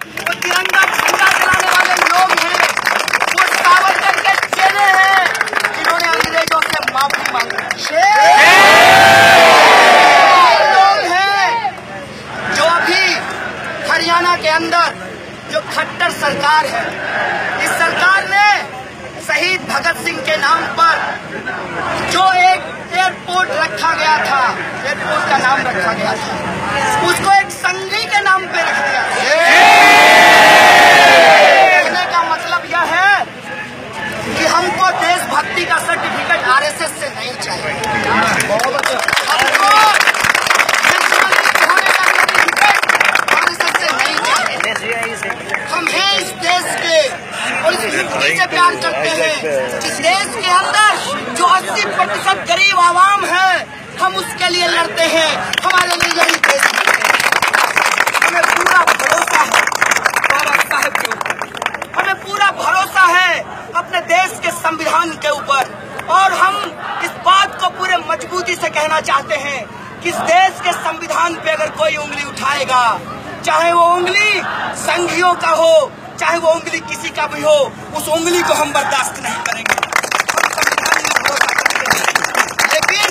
वो तिरंगा झंडा जलाने वाले लोग हैं, वो सावरकर के चेले हैं जिन्होंने अंग्रेजों से माफी मांगी। लोग हैं जो अभी हरियाणा के अंदर जो खट्टर सरकार है, इस सरकार ने शहीद भगत सिंह के नाम पर जो एक एयरपोर्ट रखा गया था, एयरपोर्ट का नाम रखा गया था, उसको एक संघी के नाम पे रख दिया। कहने का मतलब यह है कि हमको देशभक्ति का सर्टिफिकेट आरएसएस से नहीं चाहिए, हमको देशभक्ति होने का सर्टिफिकेट आरएसएस से नहीं चाहिए। हम हैं इस देश के और इस धरती से प्यार करते हैं। इस देश के अंदर जो 80% गरीब आवाम है, हम उसके लिए लड़ते हैं। हमारे लिए यही देश है। हमें पूरा भरोसा है बाबा साहब के ऊपर, हमें पूरा भरोसा है अपने देश के संविधान के ऊपर, और हम इस बात को पूरे मजबूती से कहना चाहते हैं कि इस देश के संविधान पे अगर कोई उंगली उठाएगा, चाहे वो उंगली संघियों का हो, चाहे वो उंगली किसी का भी हो, उस उंगली को हम बर्दाश्त नहीं करेंगे। हम संविधान में भरोसा करते हैं, लेकिन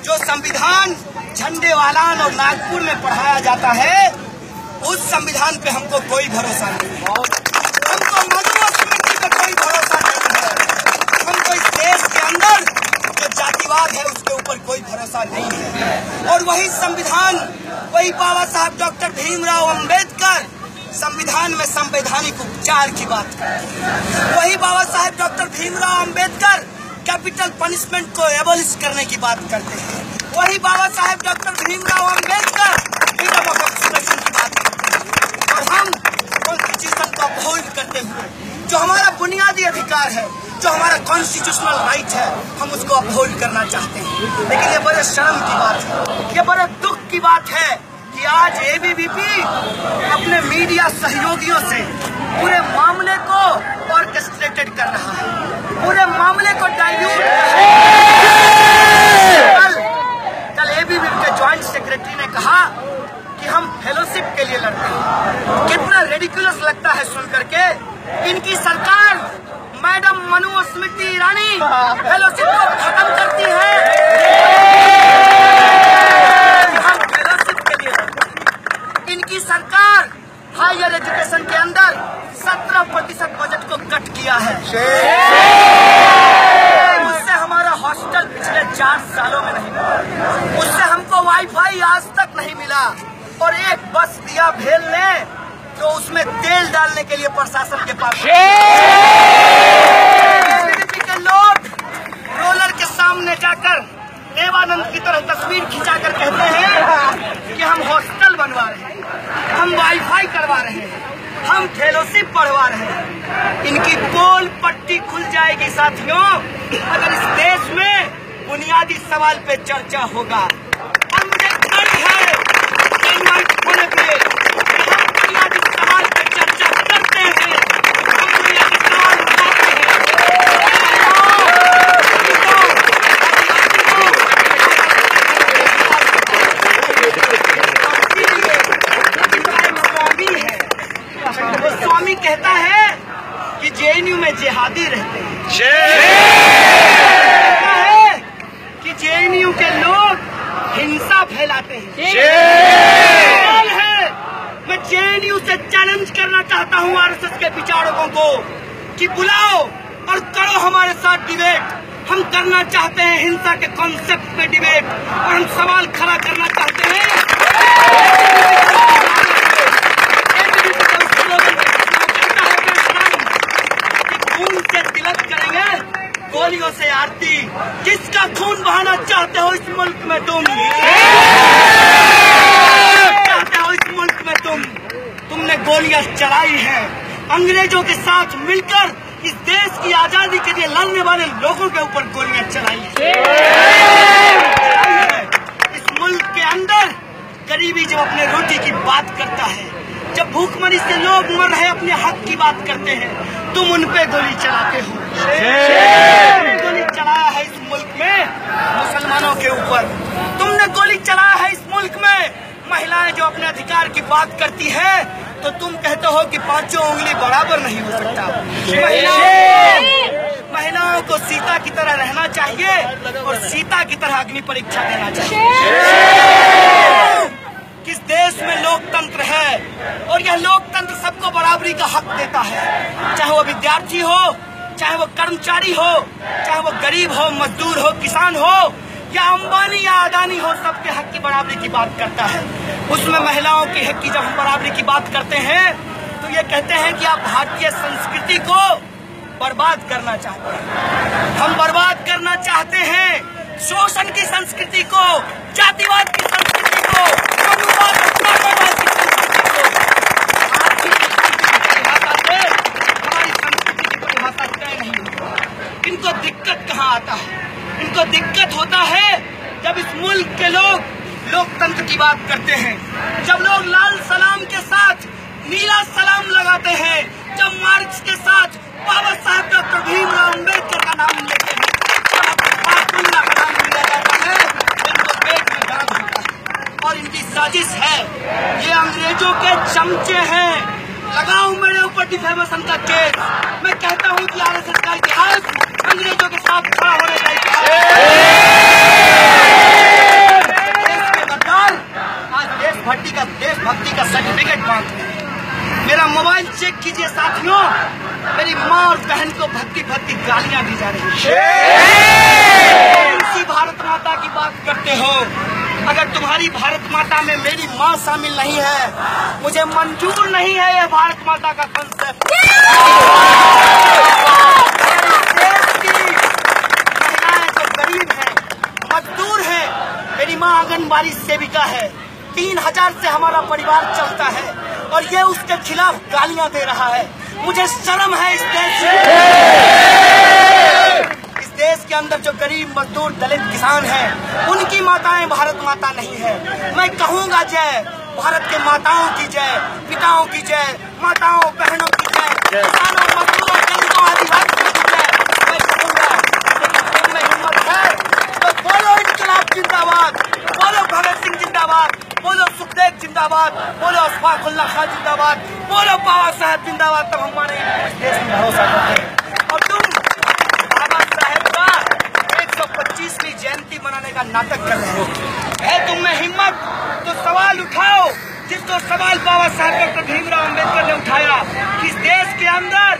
जो संविधान झंडेवालान और नागपुर में पढ़ाया जाता है, उस संविधान पे हमको कोई भरोसा नहीं है। हमको मनुस्मृति पे कोई भरोसा नहीं है। हमको इस देश के अंदर जो जातिवाद है उसके ऊपर कोई भरोसा नहीं है। और वही संविधान, वही बाबा साहब डॉक्टर भीमराव अम्बेडकर संविधान में संवैधानिक उपचार की बात करते हैं। वही बाबा साहब doctor Bhimrao Ambedkar capital punishment को एबॉलिश करने की बात करते हैं। वही बाबा साहब doctor Bhimrao Ambedkar freedom of expression की बात करते हैं। और हम कॉन्स्टिट्यूशन को अपहोल्ड करते हुए जो हमारा बुनियादी अधिकार है, जो हमारा कॉन्स्टिट्यूशनल राइट है, हम उसको अपहोल्ड करना चाहते हैं। लेकिन ये बड़े शर्म की बात है, ये बड़े दुख की बात है कि आज एबीवीपी अपने मीडिया सहयोगियों से पूरे मामले को ऑर्केस्ट्रेटेड कर रहा है, पूरे मामले को डाइल्यूट कर रहा है। कल एबीवीपी के ज्वाइंट सेक्रेटरी ने कहा कि हम फेलोशिप के लिए लड़ते हैं। कितना रेडिकुलस लगता है सुन करके। इनकी सरकार मैडम मनुस्मृति ईरानी फेलोशिप को खत्म करती है। हम फेलोशिप के लिए लड़ते हैं। इनकी सरकार हायर एजुकेशन के अंदर 17% बजट को कट किया है। उससे हमारा हॉस्टल पिछले 4 सालों में नहीं मिला, उससे हमको वाईफाई आज तक नहीं मिला, और एक बस दिया भेल ने तो उसमें तेल डालने के लिए प्रशासन के पास के लोग रोलर के सामने जाकर देवानंद की तरह तस्वीर खिंचाकर कहते हैं कि हम हॉस्टल बनवा रहे हैं, हम वाईफाई करवा रहे हैं, हम फेलोशिप बढ़वा रहे हैं। इनकी पोल पट्टी खुल जाएगी साथियों अगर इस देश में बुनियादी सवाल पे चर्चा होगा। और मुझे गर्व है होने के लिए हम बुनियादी सवाल पे चर्चा करते हैं, हम बुनियादी सवाल उठाते हैं। स्वामी कहता है कि जेएनयू में जिहादी रहते हैं, कहता है कि जेएनयू के लोग हिंसा फैलाते हैं। मैं जेएनयू से चैलेंज करना चाहता हूं आरएसएस के विचारकों को कि बुलाओ और करो हमारे साथ डिबेट। हम करना चाहते हैं हिंसा के कॉन्सेप्ट पे डिबेट, और हम सवाल खड़ा करना चाहते हैं तिलक करेंगे, गोलियों से आरती। किसका खून बहाना चाहते हो इस मुल्क में तुम? चाहते हो इस मुल्क में तुमने गोलियां चलाई हैं। अंग्रेजों के साथ मिलकर इस देश की आजादी के लिए लड़ने वाले लोगों के ऊपर गोलियां चलाई हैं। इस मुल्क के अंदर गरीबी जब अपने रोटी की बात करता है, जब भूखमरी से लोग मर रहे अपने हक की बात करते हैं, तुम उन पे गोली चलाते हो। गोली चलाया है इस मुल्क में मुसलमानों के ऊपर, तुमने गोली चलाया है इस मुल्क में महिलाएं जो अपने अधिकार की बात करती है तो तुम कहते हो कि पांचों उंगली बराबर नहीं हो सकता। महिलाओं को सीता की तरह रहना चाहिए और सीता की तरह अग्नि परीक्षा देना चाहिए। किस देश में लोकतंत्र है और यह लोकतंत्र सबको बराबरी का हक देता है, चाहे वो विद्यार्थी हो, चाहे वो कर्मचारी हो, चाहे वो गरीब हो, मजदूर हो, किसान हो या अंबानी या अदानी हो, सबके हक की बराबरी की बात करता है। उसमें महिलाओं के हक की जब हम बराबरी की बात करते हैं तो ये कहते हैं कि आप भारतीय संस्कृति को बर्बाद करना चाहते हैं। हम बर्बाद करना चाहते हैं शोषण की संस्कृति को, जातिवाद की संस्कृति को, मनुवाद की संस्कृति को। हमारी संस्कृति की परिभाषा तय नहीं होती। इनको दिक्कत कहाँ आता है? इनको दिक्कत होता है जब इस मुल्क के लोग लोकतंत्र की बात करते हैं, जब लोग लाल सलाम के साथ नीला सलाम लगाते हैं, जब मार्क्स के साथ बाबा साहब डॉक्टर भीमराव अम्बेडकर का नाम लेते हैं, का नाम लिया जाता है, इनको पेट में दर्द होता है। और इनकी साजिश है, ये अंग्रेजों के चमचे हैं। लगाओ मेरे ऊपर डिफेमेशन का केस। मैं कहता हूँ कि आरएसएस का इतिहास अंग्रेजों के साथ खड़ा होने का इतिहास। देश के गद्दार आज देशभक्ति का सर्टिफिकेट मांगते हैं। मेरा मोबाइल चेक कीजिए साथियों, मेरी माँ और बहन को भक्ति गालियां दी जा रही है। इसी भारत माता की बात करते हो। अगर तुम्हारी भारत माता में मेरी माँ शामिल नहीं है, मुझे मंजूर नहीं है यह भारत माता का कंसेप्ट। महिलाएं जो गरीब हैं, मजदूर हैं, मेरी माँ आंगनबाड़ी सेविका है, 3000 से हमारा परिवार चलता है और ये उसके खिलाफ गालियां दे रहा है। मुझे शर्म है इस देश इस देश के अंदर जो गरीब मजदूर दलित किसान हैं, उनकी माताएं भारत माता नहीं है। मैं कहूँगा जय भारत के माताओं की जय, पिताओं की जय, माताओं बहनों की जय, किसानों मजदूरों दलितों आदिवासियों की जय मैं कहूँगा। लेकिन तुम में हिम्मत है तो बोलो इनकलाब जिंदाबाद, बोलो भगत सिंह जिंदाबाद, बोलो सुखदेव जिंदाबाद, बोलो अशफाक उल्लाह खान जिंदाबाद, बोलो बाबा साहब जिंदाबाद। तब हमारे इस देश में भरोसा करते हैं। और तुम बाबा साहब का 125वीं जयंती मनाने का नाटक कर रहे हो। है तुम में हिम्मत तो सवाल उठाओ, जिसको सवाल बाबा साहब डॉक्टर भीमराव अम्बेडकर ने उठाया कि इस देश के अंदर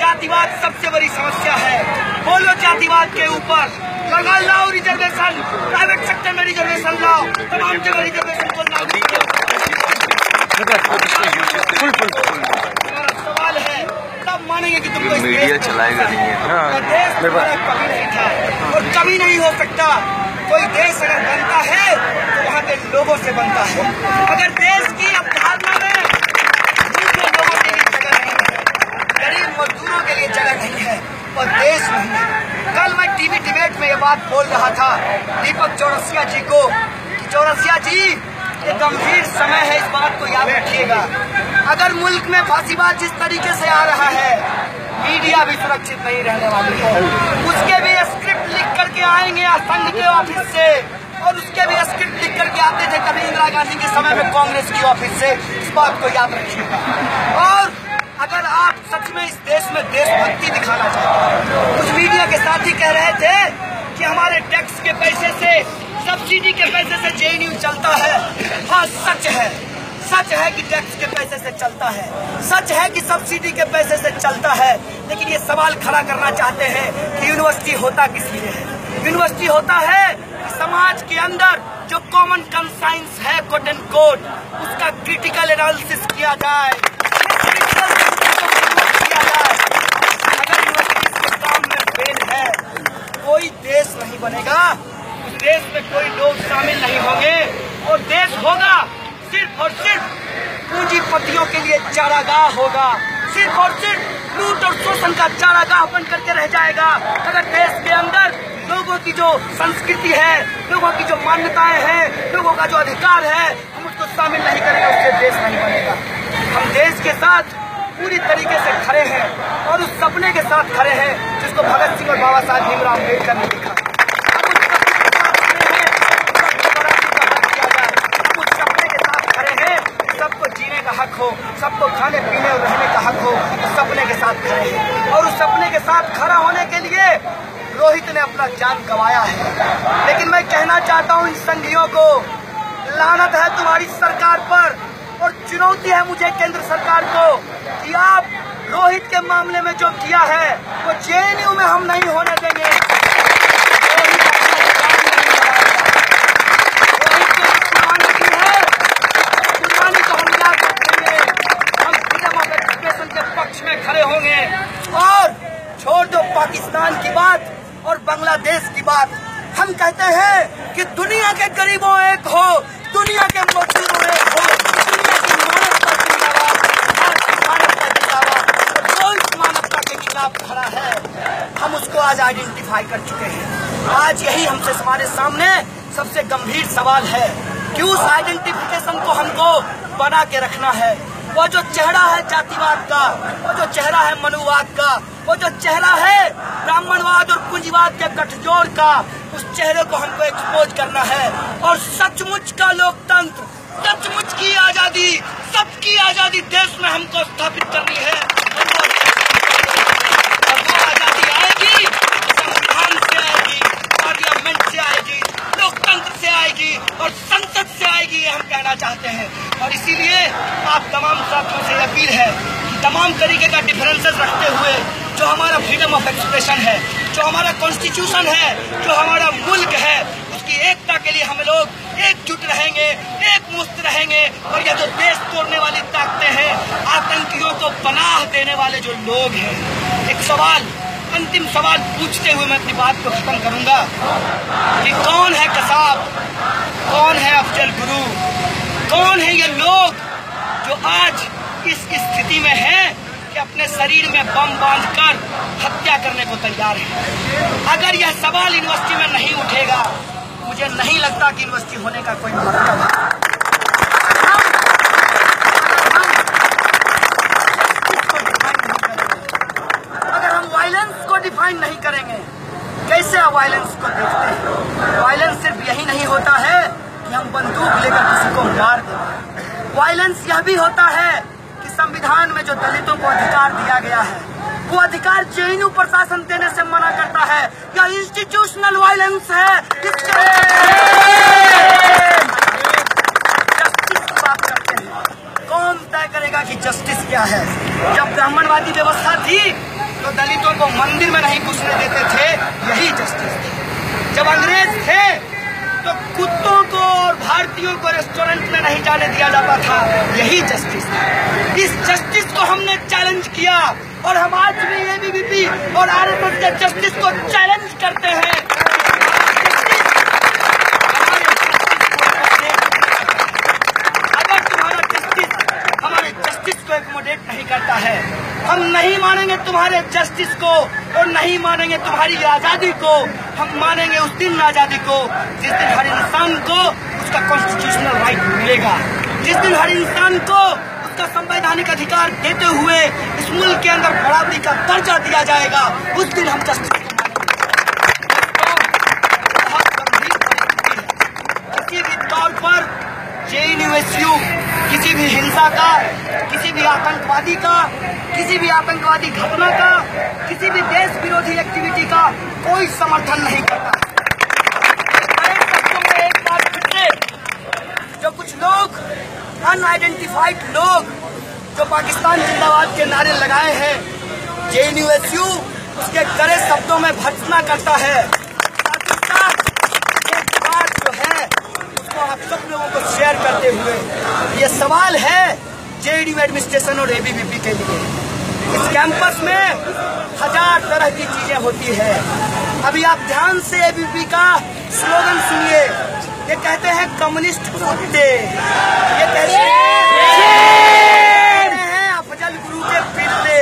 जातिवाद सबसे बड़ी समस्या है। बोलो जातिवाद के ऊपर लगा लाओ रिजर्वेशन, प्राइवेट सेक्टर में रिजर्वेशन लाओ, तमाम जगह रिजर्वेशन को लागू करो। सवाल है तब मानेंगे कि तुमको मीडिया चलाएगा नहीं है। देश तुम्हारा कभी नहीं था और कभी नहीं हो सकता। कोई देश अगर बनता है तो वहाँ के लोगों से बनता है। अगर देश की अवधारणा में दूसरे लोगों के लिए जगह नहीं है, गरीब मजदूरों के लिए जगह नहीं है और देश नहीं है। कल मैं टीवी डिबेट में ये बात बोल रहा था दीपक चौरसिया जी को कि चौरसिया जी ये गंभीर समय है, इस बात को याद रखिएगा। अगर मुल्क में फांसीबाज जिस तरीके से आ रहा है, मीडिया भी सुरक्षित नहीं रहने वाली है। उसके भी स्क्रिप्ट लिख करके आएंगे संघ के ऑफिस से और उसके भी स्क्रिप्ट लिख करके आते थे कभी इंदिरा गांधी के समय में कांग्रेस की ऑफिस से। इस बात को याद रखिएगा। और अगर आप सच में इस देश में देशभक्ति दिखाना चाहते हैं, कुछ मीडिया के साथी कह रहे थे कि हमारे टैक्स के पैसे से, सब्सिडी के पैसे से जेएनयू चलता है। हाँ सच है कि टैक्स के पैसे से चलता है, सच है कि सब्सिडी के पैसे से चलता है। लेकिन ये सवाल खड़ा करना चाहते हैं कि यूनिवर्सिटी होता किस लिए है? यूनिवर्सिटी होता है कि समाज के अंदर जो कॉमन कंसाइंस है कोट एंड कोट, उसका क्रिटिकल एनालिसिस किया जाए। अगर यूनिवर्सिटी के काम में फेल है, कोई देश नहीं बनेगा, उस देश में कोई लोग शामिल नहीं होंगे और देश होगा सिर्फ और सिर्फ पूंजीपतियों के लिए चारागाह होगा, सिर्फ और सिर्फ लूट और शोषण का चारागाह बन करके रह जाएगा। अगर देश के अंदर लोगों की जो संस्कृति है, लोगों की जो मान्यताएं हैं, लोगों का जो अधिकार है, हम उसको शामिल नहीं करेंगे, उससे देश नहीं बनेगा। हम देश के साथ पूरी तरीके से खड़े हैं और उस सपने के साथ खड़े हैं जिसको भगत सिंह और बाबा साहब भीमराव अम्बेडकर ने लिखा। अब उस सपने के साथ खड़े हैं, हो, सबको खाने पीने और रहने का हक हो, उस सपने के साथ खड़े हैं। और उस सपने के साथ खड़ा होने के लिए रोहित ने अपना जान गंवाया है। लेकिन मैं कहना चाहता हूँ इन संघियों को, लानत है तुम्हारी सरकार पर और चुनौती है मुझे केंद्र सरकार को कि आप रोहित के मामले में जो किया है वो जेएनयू में हम नहीं होने देंगे। खड़े होंगे और छोड़ दो पाकिस्तान की बात और बांग्लादेश की बात। हम कहते हैं कि दुनिया के गरीबों एक हो, दुनिया के मजदूरों एक हो, दुनिया की मानवता जिंदाबाद, मानवता जिंदाबाद। और जो इस मानवता के खिलाफ खड़ा है हम उसको आज आइडेंटिफाई कर चुके हैं। आज यही हमसे हमारे सामने सबसे गंभीर सवाल है कि उस आइडेंटिफिकेशन को हमको बना के रखना है। वो जो चेहरा है जातिवाद का, वो जो चेहरा है मनुवाद का, वो जो चेहरा है ब्राह्मणवाद और पूंजीवाद के गठजोड़ का, उस चेहरे को हमको एक्सपोज करना है। और सचमुच का लोकतंत्र, सचमुच की आजादी, सबकी आजादी देश में हमको स्थापित करनी है। और वो आजादी आएगी संविधान से आएगी, पार्लियामेंट से आएगी, लोकतंत्र से आएगी और संसद से आएगी, ये हम कहना चाहते हैं। और इसीलिए आप तमाम साथियों से अपील है कि तमाम तरीके का डिफरेंसेस रखते हुए जो हमारा फ्रीडम ऑफ एक्सप्रेशन है, जो हमारा कॉन्स्टिट्यूशन है, जो हमारा मुल्क है, उसकी एकता के लिए हम लोग एकजुट रहेंगे, एक मुस्त रहेंगे। और ये जो देश तोड़ने वाली ताकतें हैं, आतंकियों को पनाह देने वाले जो लोग हैं, एक सवाल, अंतिम सवाल पूछते हुए मैं अपनी बात को खत्म करूंगा कि कौन है कसाब, कौन है अफजल गुरु, कौन है ये लोग जो आज इस स्थिति में हैं कि अपने शरीर में बम बांधकर हत्या करने को तैयार है। अगर यह सवाल यूनिवर्सिटी में नहीं उठेगा, मुझे नहीं लगता कि यूनिवर्सिटी होने का कोई मतलब है। अगर हम वायलेंस को डिफाइन नहीं करेंगे, कैसे आप वायलेंस को देखते हैं? वायलेंस सिर्फ यही नहीं होता है कि हम बंदूक लेकर किसी को मार दें। वायलेंस यह भी होता है कि संविधान में जो दलितों को अधिकार दिया गया है, वो अधिकार जेएनयू प्रशासन देने से मना करता है। यह इंस्टीट्यूशनल वायलेंस है। जस्टिस की बात करते हैं, कौन तय करेगा कि जस्टिस क्या है? जब ब्राह्मणवादी व्यवस्था थी तो दलितों को मंदिर में नहीं घुसने देते थे, यही जस्टिस थी। जब अंग्रेज थे तो कुत्तों को और भारतीयों को रेस्टोरेंट में नहीं जाने दिया जाता था, यही जस्टिस था। इस जस्टिस को हमने चैलेंज किया और हम आज भी एबीवीपी और आरएसएस के जस्टिस को चैलेंज करते हैं। अगर तुम्हारा जस्टिस हमारे जस्टिस को एकोमोडेट नहीं करता है, हम नहीं मानेंगे तुम्हारे जस्टिस को और नहीं मानेंगे तुम्हारी आजादी को। हम मानेंगे उस दिन आजादी को जिस दिन हर इंसान को उसका कॉन्स्टिट्यूशनल राइट मिलेगा, जिस दिन हर इंसान को उसका संवैधानिक अधिकार देते हुए इस मुल्क के अंदर बराबरी का दर्जा दिया जाएगा, उस दिन हम जस्टिस को मानेंगे। बहुत गंभीर परिस्थिति है। किसी भी तौर पर जेएनयू किसी भी हिंसा का, किसी भी आतंकवादी का, किसी भी आतंकवादी घटना का, किसी भी देश विरोधी एक्टिविटी का कोई समर्थन नहीं करता। एक बार फिर से जो कुछ लोग अनआइडेंटिफाइड लोग जो पाकिस्तान जिंदाबाद के नारे लगाए हैं, जेएनयू उसके कड़े शब्दों में भर्त्सना करता है। साथ ही साथ एक बात जो है उसको आप सब लोगों को शेयर करते हुए, ये सवाल है जेएनयू एडमिनिस्ट्रेशन और एबीवीपी के लिए। इस कैंपस में 1000 तरह की चीजें होती है। अभी आप ध्यान से एबीवीपी का स्लोगन सुनिए। ये कहते हैं कम्युनिस्ट कुत्ते, ये कहते हैं अफजल गुरु के फिरते,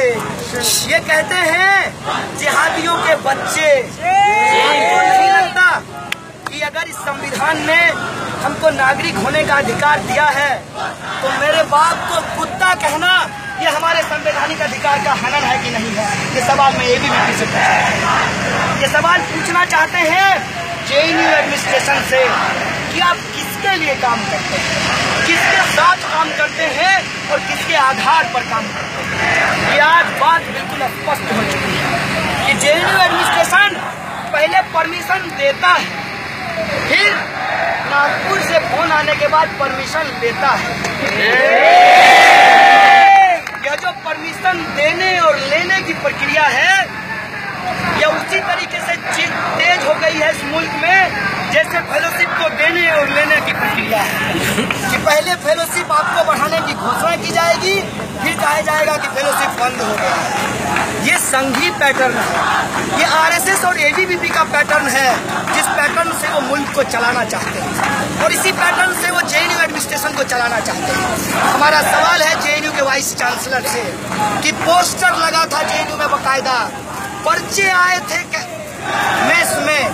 ये कहते हैं जिहादियों के बच्चे। आपको नहीं लगता कि अगर इस संविधान ने हमको नागरिक होने का अधिकार दिया है तो मेरे बाप को कुत्ता कहना ये हमारे संवैधानिक अधिकार का हनन है कि नहीं है? ये सवाल मैं एबीवीपी से पूछना, ये सवाल पूछना चाहते हैं जेएनयू एडमिनिस्ट्रेशन से कि आप किस किसके लिए काम करते हैं, किसके साथ काम करते हैं और किसके आधार पर काम करते हैं। ये आज बात बिल्कुल स्पष्ट हो चुकी है कि जेएनयू एडमिनिस्ट्रेशन पहले परमिशन देता है, फिर नागपुर से फोन आने के बाद परमिशन लेता है। यह जो परमिशन देने और लेने की प्रक्रिया है, यह उसी तरीके से तेज हो गई है इस मुल्क में जैसे फेलोशिप को देने और लेने की प्रक्रिया है कि पहले फेलोशिप आपको बढ़ाने की घोषणा की जाएगी, फिर कहा जाएगा कि फेलोशिप बंद हो गया है। ये संघीय पैटर्न है, ये आरएसएस और एबीवीपी का पैटर्न है, जिस पैटर्न से वो मुल्क को चलाना चाहते हैं और इसी पैटर्न से वो जेएनयू एडमिनिस्ट्रेशन को चलाना चाहते हैं। हमारा सवाल है जेएनयू के वाइस चांसलर से कि पोस्टर लगा था जेएनयू में, बाकायदा पर्चे आए थे मेस में,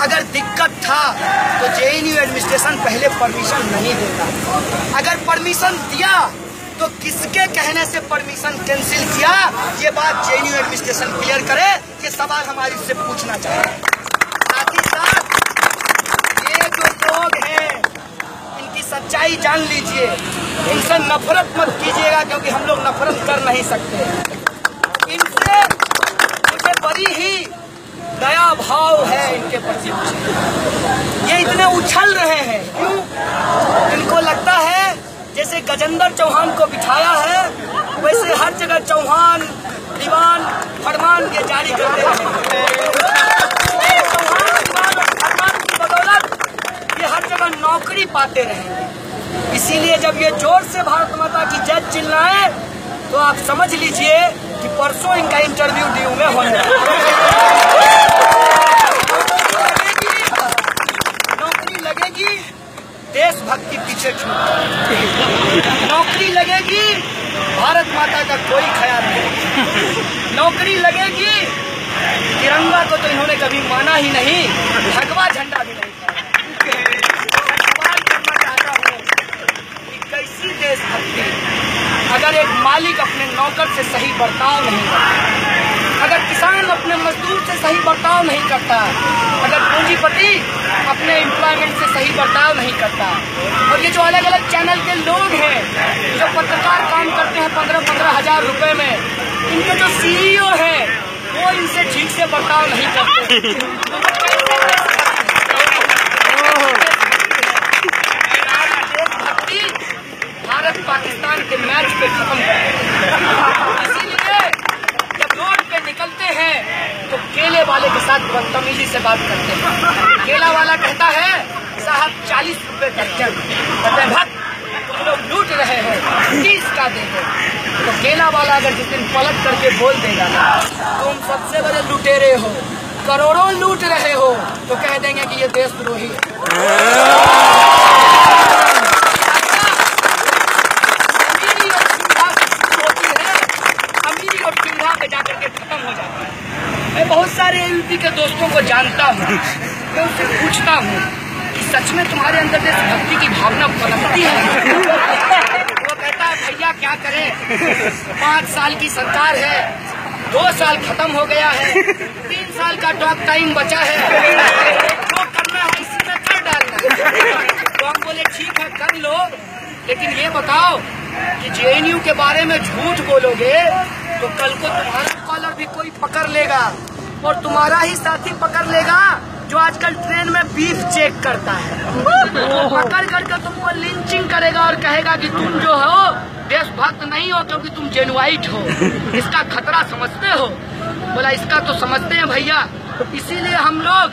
अगर दिक्कत था तो जेएनयू एडमिनिस्ट्रेशन पहले परमिशन नहीं देता। अगर परमिशन दिया तो किसके कहने से परमिशन कैंसिल किया, ये बात जेएनयू एडमिनिस्ट्रेशन क्लियर करे। ये सवाल हमारी से पूछना चाहिए। साथ ही साथ ये जो लोग हैं इनकी सच्चाई जान लीजिए, इनसे नफरत मत कीजिएगा क्योंकि हम लोग नफरत कर नहीं सकते। इनसे बड़ी ही दया भाव है इनके प्रति। ये इतने उछल रहे हैं क्यों? इनको लगता है जैसे गजेंद्र चौहान को बिठाया है वैसे हर जगह चौहान दीवान फरमान के जारी कर रहे हैं। चौहान दीवान और फरमान की बदौलत ये हर जगह नौकरी पाते रहेंगे। इसीलिए जब ये जोर से भारत माता की जय चिल्लाए तो आप समझ लीजिए कि परसों इनका इंटरव्यू ड्यू में होने नौकरी लगेगी, देशभक्ति पीछे छूट, नौकरी लगेगी, भारत माता का कोई ख्याल नहीं, नौकरी लगेगी, तिरंगा को तो इन्होंने कभी माना ही नहीं, भगवा झंडा भी नहीं था। सवाल करना चाहता हूँ कि कैसी देशभक्ति अगर एक मालिक अपने नौकर से सही बर्ताव नहीं करता, अगर किसान अपने मजदूर से सही बर्ताव नहीं करता, अगर पूंजीपति अपने एम्प्लॉयमेंट से सही बर्ताव नहीं करता, और ये जो अलग अलग चैनल के लोग हैं जो पत्रकार काम करते हैं 15-15 हजार रुपए में, इनके जो सीईओ हैं वो इनसे ठीक से बर्ताव नहीं करते। भारत पाकिस्तान के मैच पे खत्म कर, इसीलिए जब रोड पे निकलते हैं तो केले वाले के साथ बदतमीजी से बात करते हैं। केला वाला कहता है साहब 40 रुपए दर्जन, कहते हैं भक्त तुम लोग लूट रहे हैं 30 का दे दो। तो केला वाला अगर जिस दिन पलट करके बोल देगा ना तुम सबसे बड़े लुटेरे हो, करोड़ों लूट रहे हो, तो कह देंगे कि ये देशद्रोही है। जाकर के खत्म हो जाता है। मैं बहुत सारे एबीवीपी के दोस्तों को जानता हूँ, मैं उससे पूछता हूँ कि सच में तुम्हारे अंदर देशभक्ति की भावना पनपती है? वो कहता है भैया क्या करें, 5 साल की सरकार है, 2 साल खत्म हो गया है, 3 साल का टॉक टाइम बचा है, जो करना है इसी में कर डालना है। तो हम बोले ठीक है कर लो, लेकिन ये बताओ कि जेएनयू के बारे में झूठ बोलोगे तो कल को तुम्हारा कॉलर भी कोई पकड़ लेगा और तुम्हारा ही साथी पकड़ लेगा जो आजकल ट्रेन में बीफ चेक करता है, पकड़ करके तुमको लिंचिंग करेगा और कहेगा कि तुम जो हो देशभक्त नहीं हो क्योंकि तुम जेनुआइट हो। इसका खतरा समझते हो? बोला इसका तो समझते हैं भैया, इसीलिए हम लोग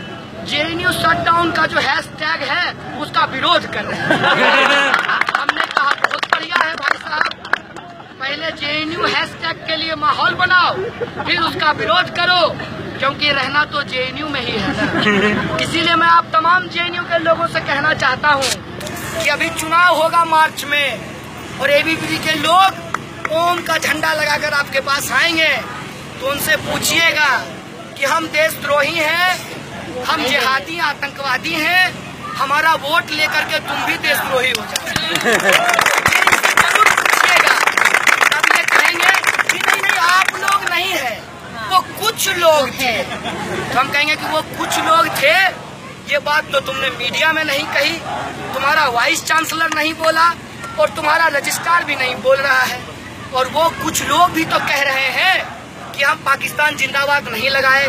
जेएनयू शटडाउन का जो हैशटैग है उसका विरोध कर रहे हैं। हमने कहा बहुत बढ़िया है भाई साहब, पहले जेएनयू हैशटैग के लिए माहौल बनाओ, फिर उसका विरोध करो, क्योंकि रहना तो जेएनयू में ही है ना। इसीलिए मैं आप तमाम जेएनयू के लोगों से कहना चाहता हूँ कि अभी चुनाव होगा मार्च में और एबीवीपी के लोग ओम का झंडा लगाकर आपके पास आएंगे तो उनसे पूछिएगा कि हम देशद्रोही हैं, हम जिहादी आतंकवादी हैं, हमारा वोट लेकर के तुम भी देशद्रोही हो जाओ। आप लोग नहीं है, वो कुछ लोग थे। तो हम कहेंगे कि वो कुछ लोग थे ये बात तो तुमने मीडिया में नहीं कही, तुम्हारा वाइस चांसलर नहीं बोला और तुम्हारा रजिस्ट्रार भी नहीं बोल रहा है। और वो कुछ लोग भी तो कह रहे हैं कि हम पाकिस्तान जिंदाबाद नहीं लगाए,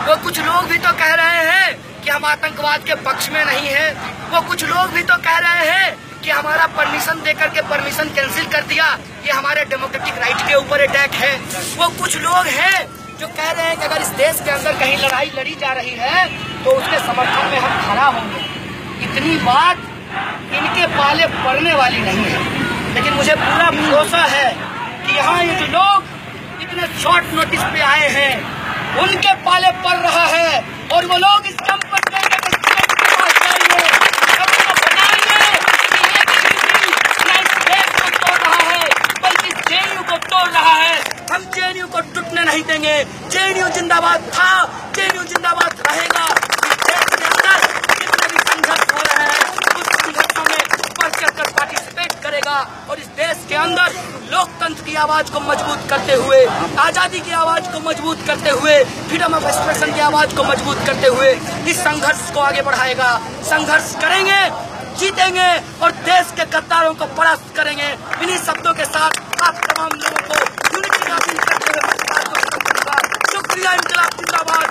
वो कुछ लोग भी तो कह रहे हैं कि हम आतंकवाद के पक्ष में नहीं है, वो कुछ लोग भी तो कह रहे हैं कि हमारा परमिशन देकर के परमिशन कैंसिल कर दिया, ये हमारे डेमोक्रेटिक राइट के ऊपर अटैक है। वो कुछ लोग हैं जो कह रहे हैं कि अगर इस देश के अंदर कहीं लड़ाई लड़ी जा रही है तो उसके समर्थन में हम खड़ा होंगे। इतनी बात इनके पाले पड़ने वाली नहीं है, लेकिन मुझे पूरा भरोसा है कि यहाँ ये जो लोग इतने शॉर्ट नोटिस पे आए हैं उनके पाले पड़ रहा है। और वो लोग इस कैंपस में तोड़ रहा है, हम जेएनयू को टूटने नहीं देंगे। जेएनयू जिंदाबाद था, जेएनयू जिंदाबाद रहेगा। इस देश के अंदर जितने भी संघर्ष हो रहे हैं उस संघर्षों में बढ़ चढ़कर पार्टिसिपेट करेगा और इस देश के अंदर लोकतंत्र की आवाज को मजबूत करते हुए, आजादी की आवाज को मजबूत करते हुए, फ्रीडम ऑफ एक्सप्रेशन की आवाज को मजबूत करते हुए इस संघर्ष को आगे बढ़ाएगा। संघर्ष करेंगे, जीतेंगे और देश के गद्दारों को परास्त करेंगे। इन्हीं शब्दों के साथ आप तमाम लोगों को यूनिटी का दिन करते हुए शुक्रिया। इंकलाब जिंदाबाद।